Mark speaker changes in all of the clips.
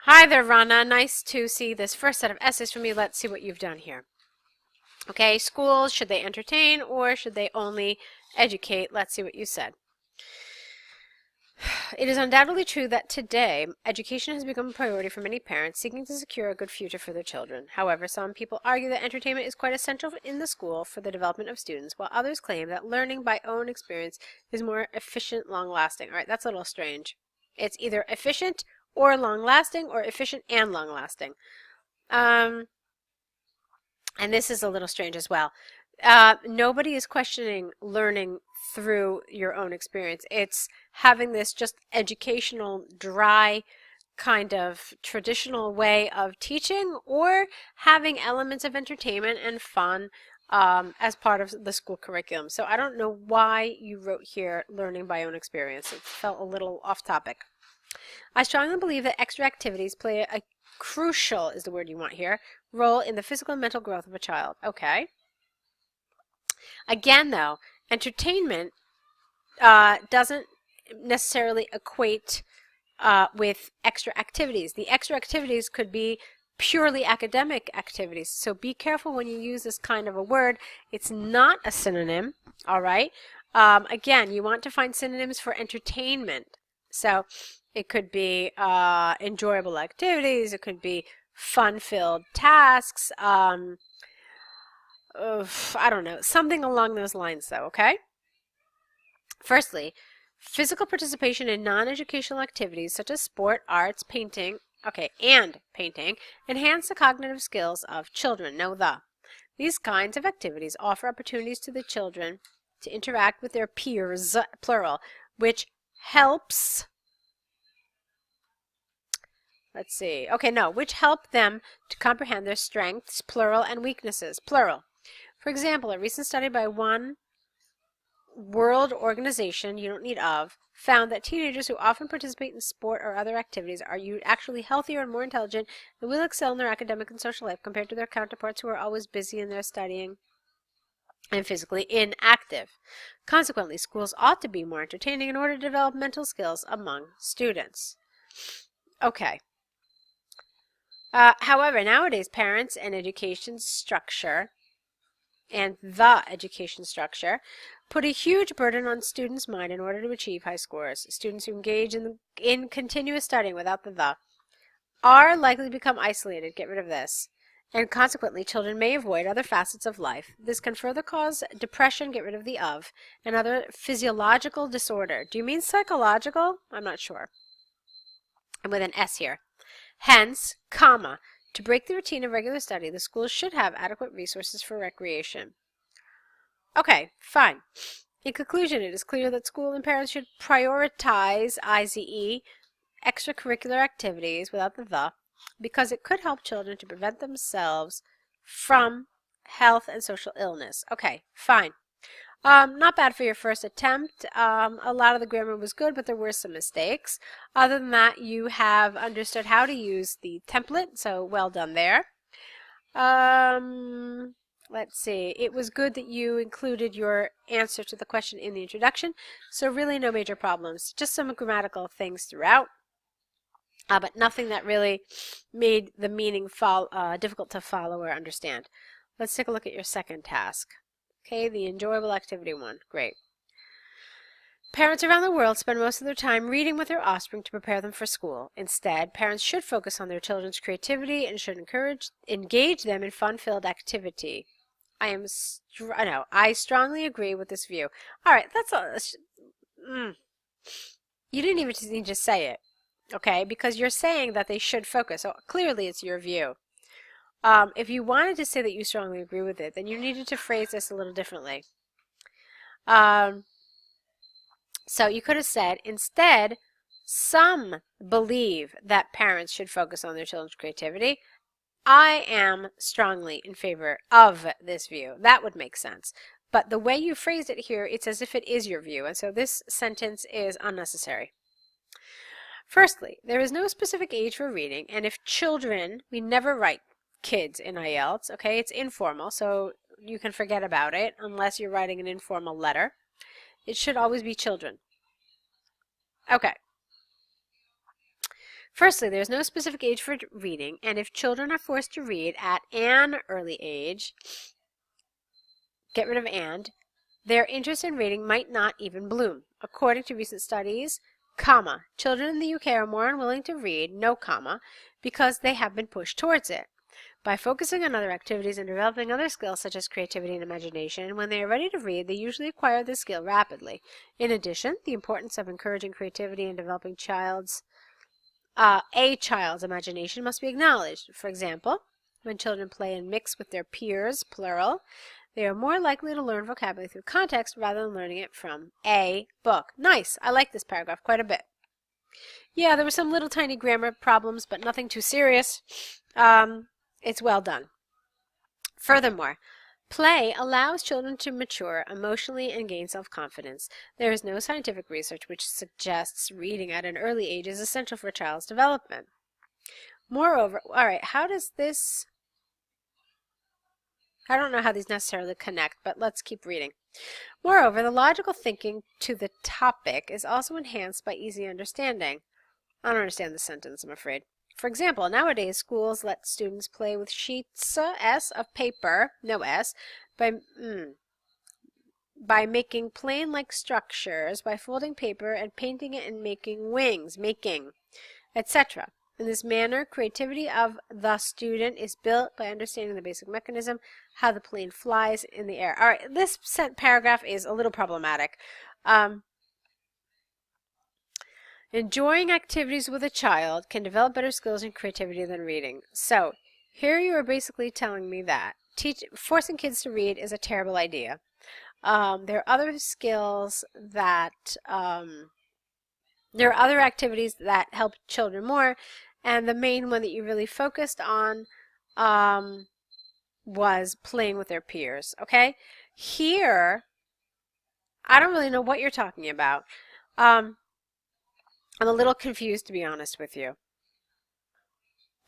Speaker 1: Hi there, Rana. Nice to see this first set of essays from you. Let's see what you've done here. Okay, schools, should they entertain or should they only educate? Let's see what you said. It is undoubtedly true that today, education has become a priority for many parents seeking to secure a good future for their children. However, some people argue that entertainment is quite essential in the school for the development of students, while others claim that learning by own experience is more efficient, long-lasting. All right, that's a little strange. It's either efficient or long-lasting, or efficient and long-lasting. And this is a little strange as well. Nobody is questioning learning through your own experience. It's having this just educational, dry, kind of traditional way of teaching, or having elements of entertainment and fun as part of the school curriculum. So I don't know why you wrote here learning by own experience. It felt a little off topic. I strongly believe that extra activities play a crucial, is the word you want here, role in the physical and mental growth of a child. Okay. Again, though, entertainment doesn't necessarily equate with extra activities. The extra activities could be purely academic activities. So be careful when you use this kind of a word. It's not a synonym, all right? Again, you want to find synonyms for entertainment. So it could be enjoyable activities. It could be fun-filled tasks. I don't know, something along those lines, though, okay? Firstly, physical participation in non-educational activities such as sport, arts, painting, and painting, enhance the cognitive skills of children. Know the. These kinds of activities offer opportunities to the children to interact with their peers, plural, which helps, which help them to comprehend their strengths, plural, and weaknesses, plural. For example, a recent study by one world organization, you don't need of, found that teenagers who often participate in sport or other activities are actually healthier and more intelligent and will excel in their academic and social life compared to their counterparts who are always busy in their studying and physically inactive. Consequently, schools ought to be more entertaining in order to develop mental skills among students. Okay. However, nowadays, parents and education structure put a huge burden on students' mind in order to achieve high scores. Students who engage in continuous studying without the are likely to become isolated. Get rid of this. And consequently, children may avoid other facets of life. This can further cause depression, get rid of the of, and other physiological disorder. Do you mean psychological? I'm not sure. And with an S here. Hence, comma, to break the routine of regular study, the schools should have adequate resources for recreation. Okay, fine. In conclusion, it is clear that school and parents should prioritize IZE, extracurricular activities, without the, because it could help children to prevent themselves from health and social illness. Okay, fine. Not bad for your first attempt. A lot of the grammar was good, but there were some mistakes. Other than that, you have understood how to use the template, so well done there. Let's see. It was good that you included your answer to the question in the introduction, so really no major problems. Just some grammatical things throughout, but nothing that really made the meaning difficult to follow or understand. Let's take a look at your second task. Okay, the enjoyable activity one. Great. Parents around the world spend most of their time reading with their offspring to prepare them for school. Instead, parents should focus on their children's creativity and should engage them in fun-filled activity. I strongly agree with this view. All right, that's all. You didn't even need to say it, okay? Because you're saying that they should focus. So clearly, it's your view. If you wanted to say that you strongly agree with it, then you needed to phrase this a little differently. So you could have said, instead, some believe that parents should focus on their children's creativity. I am strongly in favor of this view. That would make sense. But the way you phrased it here, it's as if it is your view, and so this sentence is unnecessary. Firstly, there is no specific age for reading, and if children, we never write kids in IELTS, okay? It's informal, so you can forget about it unless you're writing an informal letter. It should always be children. Okay. Firstly, there's no specific age for reading, and if children are forced to read at an early age, get rid of and, their interest in reading might not even bloom. According to recent studies, children in the UK are more unwilling to read, because they have been pushed towards it. By focusing on other activities and developing other skills such as creativity and imagination, when they are ready to read, they usually acquire this skill rapidly. In addition, the importance of encouraging creativity and developing a child's imagination must be acknowledged. For example, when children play and mix with their peers, plural, they are more likely to learn vocabulary through context rather than learning it from a book. Nice. I like this paragraph quite a bit. Yeah, there were some little tiny grammar problems, but nothing too serious. It's well done. Furthermore, play allows children to mature emotionally and gain self-confidence. There is no scientific research which suggests reading at an early age is essential for a child's development. Moreover, all right, how does this... I don't know how these necessarily connect, but let's keep reading. Moreover, the logical thinking to the topic is also enhanced by easy understanding. I don't understand this sentence, I'm afraid. For example, nowadays schools let students play with sheets of paper, no S, by making plane-like structures, by folding paper and painting it and making wings, etc. In this manner, creativity of the student is built by understanding the basic mechanism, how the plane flies in the air. All right, this paragraph is a little problematic. Enjoying activities with a child can develop better skills and creativity than reading. So, here you are basically telling me that forcing kids to read is a terrible idea. There are other skills that, there are other activities that help children more, and the main one that you really focused on was playing with their peers, okay? Here, I don't really know what you're talking about. I'm a little confused, to be honest with you.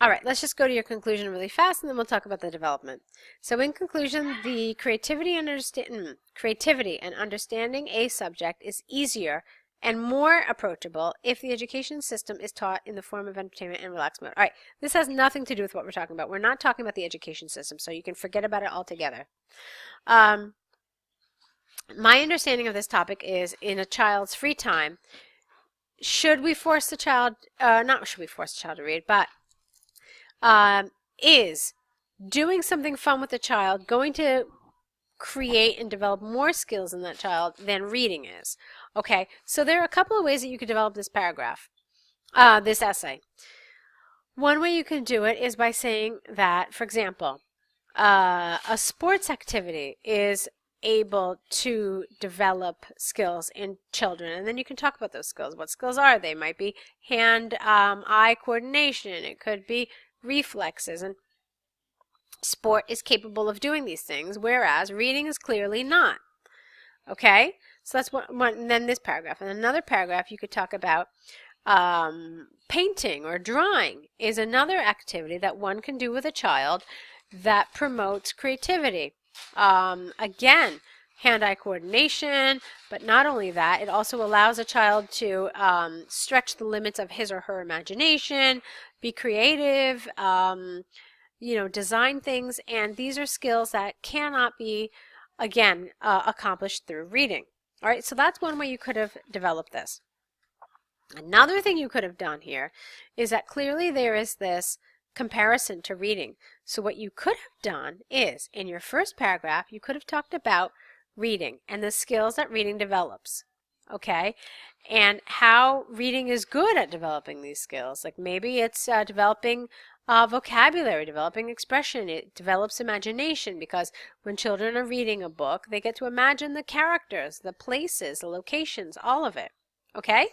Speaker 1: All right, let's just go to your conclusion really fast, and then we'll talk about the development. So in conclusion, the creativity and understanding a subject is easier and more approachable if the education system is taught in the form of entertainment and relaxed mode. All right, this has nothing to do with what we're talking about. We're not talking about the education system, so you can forget about it altogether. My understanding of this topic is in a child's free time, should we force the child, not should we force the child to read, but is doing something fun with the child going to create and develop more skills in that child than reading is? Okay, so there are a couple of ways that you could develop this paragraph, this essay. One way you can do it is by saying that, for example, a sports activity is able to develop skills in children, and then you can talk about those skills. What skills are they? Might be hand-eye coordination. It could be reflexes, and sport is capable of doing these things, whereas reading is clearly not. Okay, so that's one. And then this paragraph. In another paragraph, you could talk about painting or drawing is another activity that one can do with a child that promotes creativity. Again, hand-eye coordination, but not only that, it also allows a child to stretch the limits of his or her imagination, be creative, you know, design things, and these are skills that cannot be, again, accomplished through reading. All right, so that's one way you could have developed this. Another thing you could have done here is that clearly there is this comparison to reading. So what you could have done is, in your first paragraph, you could have talked about reading and the skills that reading develops, okay? And how reading is good at developing these skills. Like maybe it's developing vocabulary, developing expression. It develops imagination, because when children are reading a book, they get to imagine the characters, the places, the locations, all of it, okay?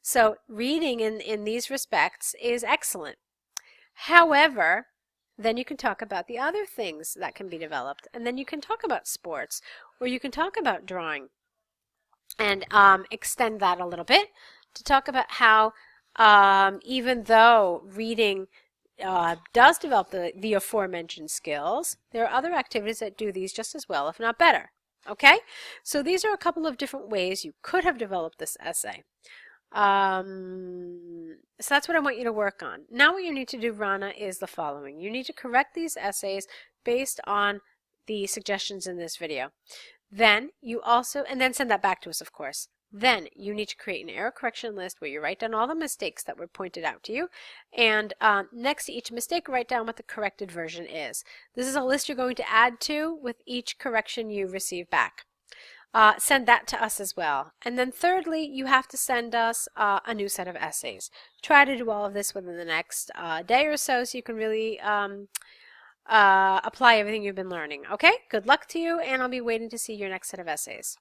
Speaker 1: So reading in these respects is excellent. However, then you can talk about the other things that can be developed, and then you can talk about sports, or you can talk about drawing, and extend that a little bit to talk about how even though reading does develop the aforementioned skills, there are other activities that do these just as well, if not better. Okay? So these are a couple of different ways you could have developed this essay. So that's what I want you to work on. Now what you need to do, Rana, is the following. You need to correct these essays based on the suggestions in this video. Then you also, and then send that back to us, of course. Then you need to create an error correction list where you write down all the mistakes that were pointed out to you. And next to each mistake, write down what the corrected version is. This is a list you're going to add to with each correction you receive back. Send that to us as well. And then thirdly, you have to send us a new set of essays. Try to do all of this within the next day or so you can really apply everything you've been learning. Okay? Good luck to you, and I'll be waiting to see your next set of essays.